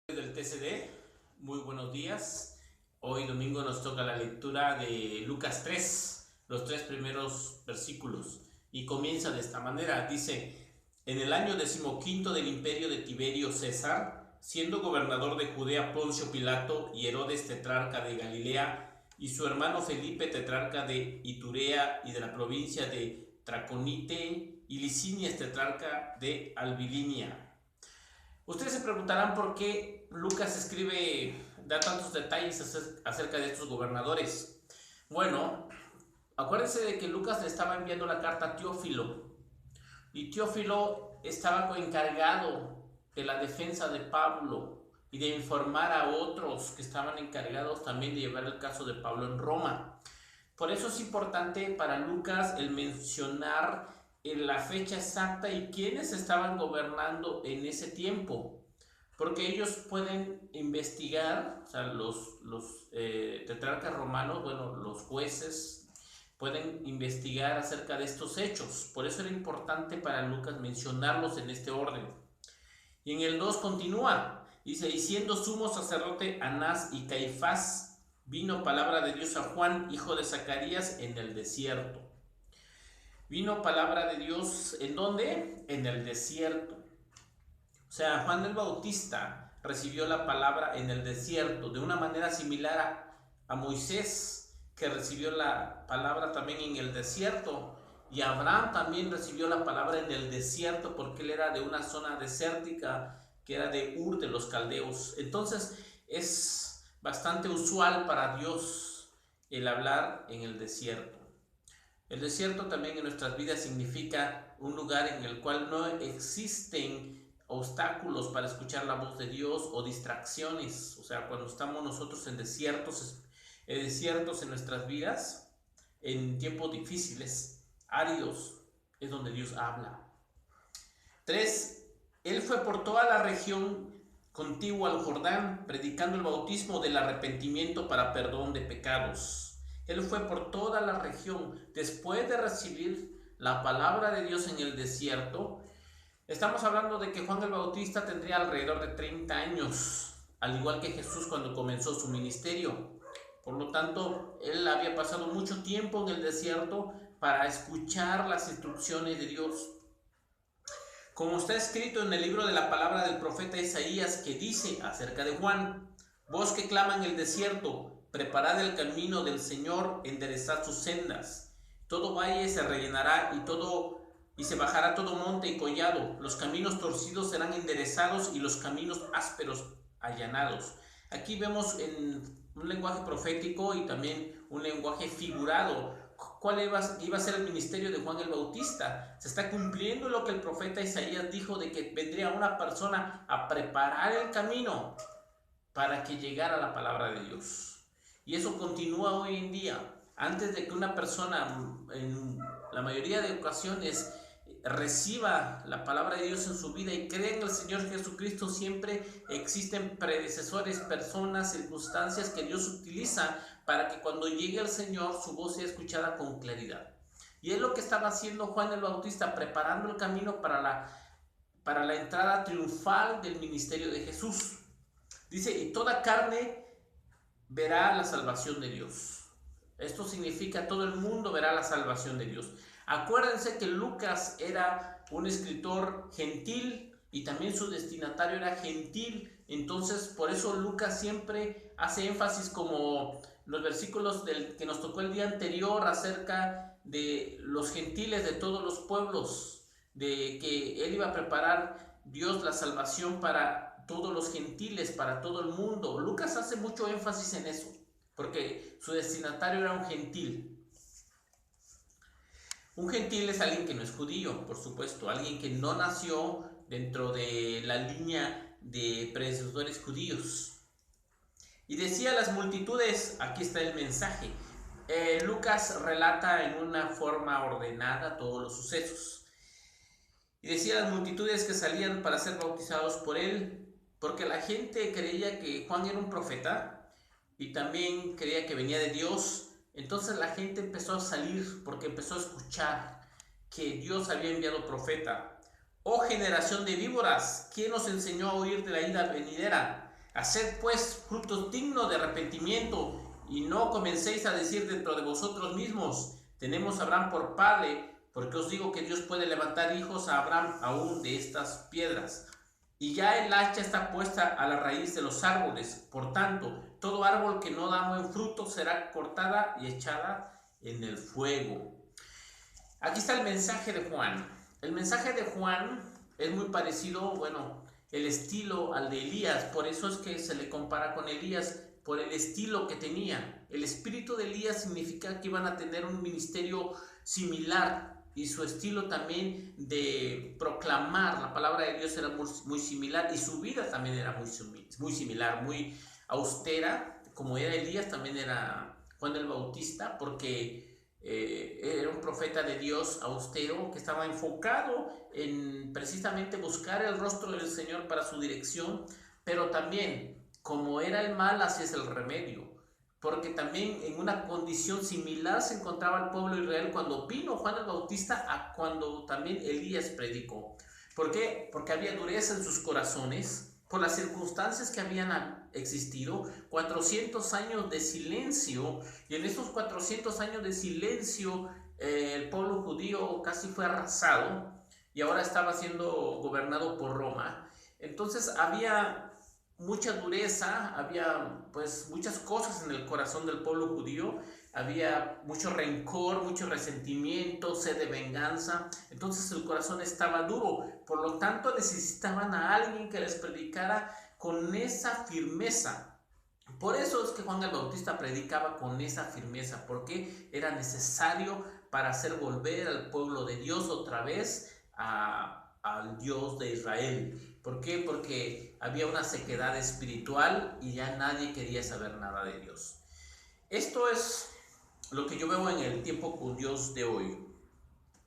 Del TCD, muy buenos días. Hoy domingo nos toca la lectura de Lucas 3, los tres primeros versículos, y comienza de esta manera. Dice: en el año 15 del imperio de Tiberio César, siendo gobernador de Judea Poncio Pilato y Herodes tetrarca de Galilea, y su hermano Felipe tetrarca de Iturea y de la provincia de Traconite, y Licinia tetrarca de Albilinia. Ustedes se preguntarán por qué Lucas da tantos detalles acerca de estos gobernadores. Bueno, acuérdense de que Lucas le estaba enviando la carta a Teófilo, y Teófilo estaba encargado de la defensa de Pablo y de informar a otros que estaban encargados también de llevar el caso de Pablo en Roma. Por eso es importante para Lucas el mencionar en la fecha exacta y quiénes estaban gobernando en ese tiempo, porque ellos pueden investigar, o sea, los tetrarcas romanos, bueno, los jueces pueden investigar acerca de estos hechos. Por eso era importante para Lucas mencionarlos en este orden. Y en el 2 continúa, dice: y siendo sumo sacerdote Anás y Caifás, vino palabra de Dios a Juan, hijo de Zacarías, en el desierto. Vino palabra de Dios, ¿en dónde? En el desierto. O sea, Juan el Bautista recibió la palabra en el desierto, de una manera similar a Moisés, que recibió la palabra también en el desierto. Y Abraham también recibió la palabra en el desierto, porque él era de una zona desértica, que era de Ur de los Caldeos. Entonces es bastante usual para Dios el hablar en el desierto. El desierto también en nuestras vidas significa un lugar en el cual no existen obstáculos para escuchar la voz de Dios o distracciones. O sea, cuando estamos nosotros en desiertos en nuestras vidas, en tiempos difíciles, áridos, es donde Dios habla. 3. Él fue por toda la región contigua al Jordán, predicando el bautismo del arrepentimiento para perdón de pecados. Él fue por toda la región. Después de recibir la palabra de Dios en el desierto, estamos hablando de que Juan el Bautista tendría alrededor de 30 años, al igual que Jesús cuando comenzó su ministerio. Por lo tanto, él había pasado mucho tiempo en el desierto para escuchar las instrucciones de Dios. Como está escrito en el libro de la palabra del profeta Isaías, que dice acerca de Juan: voz que clama en el desierto, preparad el camino del Señor, enderezad sus sendas. Todo valle se rellenará y se bajará todo monte y collado. Los caminos torcidos serán enderezados y los caminos ásperos allanados. Aquí vemos en un lenguaje profético y también un lenguaje figurado cuál iba a ser el ministerio de Juan el Bautista. Se está cumpliendo lo que el profeta Isaías dijo, de que vendría una persona a preparar el camino para que llegara la palabra de Dios. Y eso continúa hoy en día. Antes de que una persona, en la mayoría de ocasiones, reciba la palabra de Dios en su vida y cree en el Señor Jesucristo, siempre existen predecesores, personas, circunstancias que Dios utiliza para que cuando llegue el Señor su voz sea escuchada con claridad. Y es lo que estaba haciendo Juan el Bautista, preparando el camino para la entrada triunfal del ministerio de Jesús. Dice: y toda carne verá la salvación de Dios. Esto significa todo el mundo verá la salvación de Dios. Acuérdense que Lucas era un escritor gentil y también su destinatario era gentil. Entonces, por eso Lucas siempre hace énfasis, como los versículos que nos tocó el día anterior, acerca de los gentiles de todos los pueblos, de que él iba a preparar Dios la salvación para todos los gentiles, para todo el mundo. Lucas hace mucho énfasis en eso, porque su destinatario era un gentil. Un gentil es alguien que no es judío, por supuesto, alguien que no nació dentro de la línea de predecesores judíos. Y decía las multitudes, aquí está el mensaje. Lucas relata en una forma ordenada todos los sucesos. Y decía las multitudes que salían para ser bautizados por él, porque la gente creía que Juan era un profeta y también creía que venía de Dios. Entonces la gente empezó a salir porque empezó a escuchar que Dios había enviado profeta. Oh generación de víboras, ¿quién os enseñó a huir de la ira venidera? Haced pues frutos dignos de arrepentimiento, y no comencéis a decir dentro de vosotros mismos, tenemos a Abraham por padre, porque os digo que Dios puede levantar hijos a Abraham aún de estas piedras. Y ya el hacha está puesta a la raíz de los árboles. Por tanto, todo árbol que no da buen fruto será cortada y echada en el fuego. Aquí está el mensaje de Juan. El mensaje de Juan es muy parecido, bueno, el estilo al de Elías. Por eso es que se le compara con Elías, por el estilo que tenía. El espíritu de Elías significa que iban a tener un ministerio similar, y su estilo también de proclamar la palabra de Dios era muy similar, y su vida también era muy similar, muy austera, como era Elías, también era Juan el Bautista, porque era un profeta de Dios austero que estaba enfocado en precisamente buscar el rostro del Señor para su dirección, pero también, como era el mal, así es el remedio. Porque también en una condición similar se encontraba el pueblo de Israel cuando vino Juan el Bautista a cuando también Elías predicó. ¿Por qué? Porque había dureza en sus corazones por las circunstancias que habían existido, 400 años de silencio, y en esos 400 años de silencio el pueblo judío casi fue arrasado y ahora estaba siendo gobernado por Roma. Entonces había mucha dureza, había pues muchas cosas en el corazón del pueblo judío, había mucho rencor, mucho resentimiento, sed de venganza. Entonces el corazón estaba duro, por lo tanto necesitaban a alguien que les predicara con esa firmeza. Por eso es que Juan el Bautista predicaba con esa firmeza, porque era necesario para hacer volver al pueblo de Dios otra vez al Dios de Israel. ¿Por qué? Porque había una sequedad espiritual y ya nadie quería saber nada de Dios. Esto es lo que yo veo en el tiempo con Dios de hoy.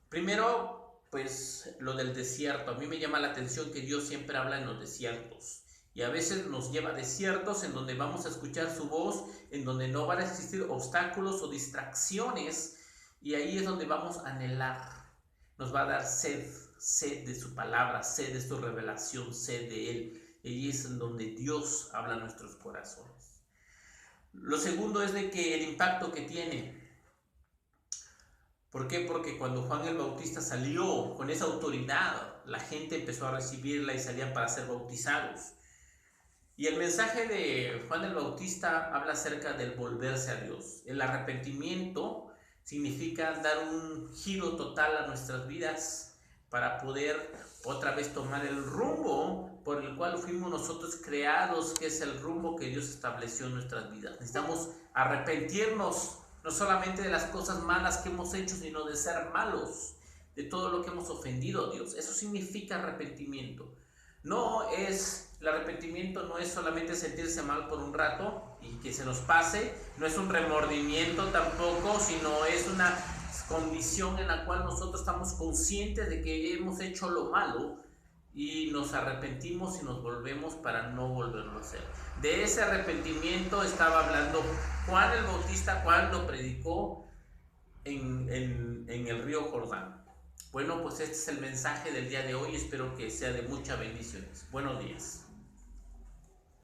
Primero, pues lo del desierto. A mí me llama la atención que Dios siempre habla en los desiertos. Y a veces nos lleva a desiertos en donde vamos a escuchar su voz, en donde no van a existir obstáculos o distracciones. Y ahí es donde vamos a anhelar. Nos va a dar sed de su palabra, sed de su revelación, sed de Él. Y es en donde Dios habla a nuestros corazones. Lo segundo es de que el impacto que tiene. ¿Por qué? Porque cuando Juan el Bautista salió con esa autoridad, la gente empezó a recibirla y salían para ser bautizados. Y el mensaje de Juan el Bautista habla acerca del volverse a Dios. El arrepentimiento significa dar un giro total a nuestras vidas para poder otra vez tomar el rumbo por el cual fuimos nosotros creados, que es el rumbo que Dios estableció en nuestras vidas. Necesitamos arrepentirnos, no solamente de las cosas malas que hemos hecho, sino de ser malos, de todo lo que hemos ofendido a Dios. Eso significa arrepentimiento. El arrepentimiento no es solamente sentirse mal por un rato y que se nos pase, no es un remordimiento tampoco, sino es una condición en la cual nosotros estamos conscientes de que hemos hecho lo malo y nos arrepentimos y nos volvemos para no volverlo a hacer. De ese arrepentimiento estaba hablando Juan el Bautista cuando predicó en el río Jordán. Bueno, pues este es el mensaje del día de hoy. Espero que sea de muchas bendiciones. Buenos días.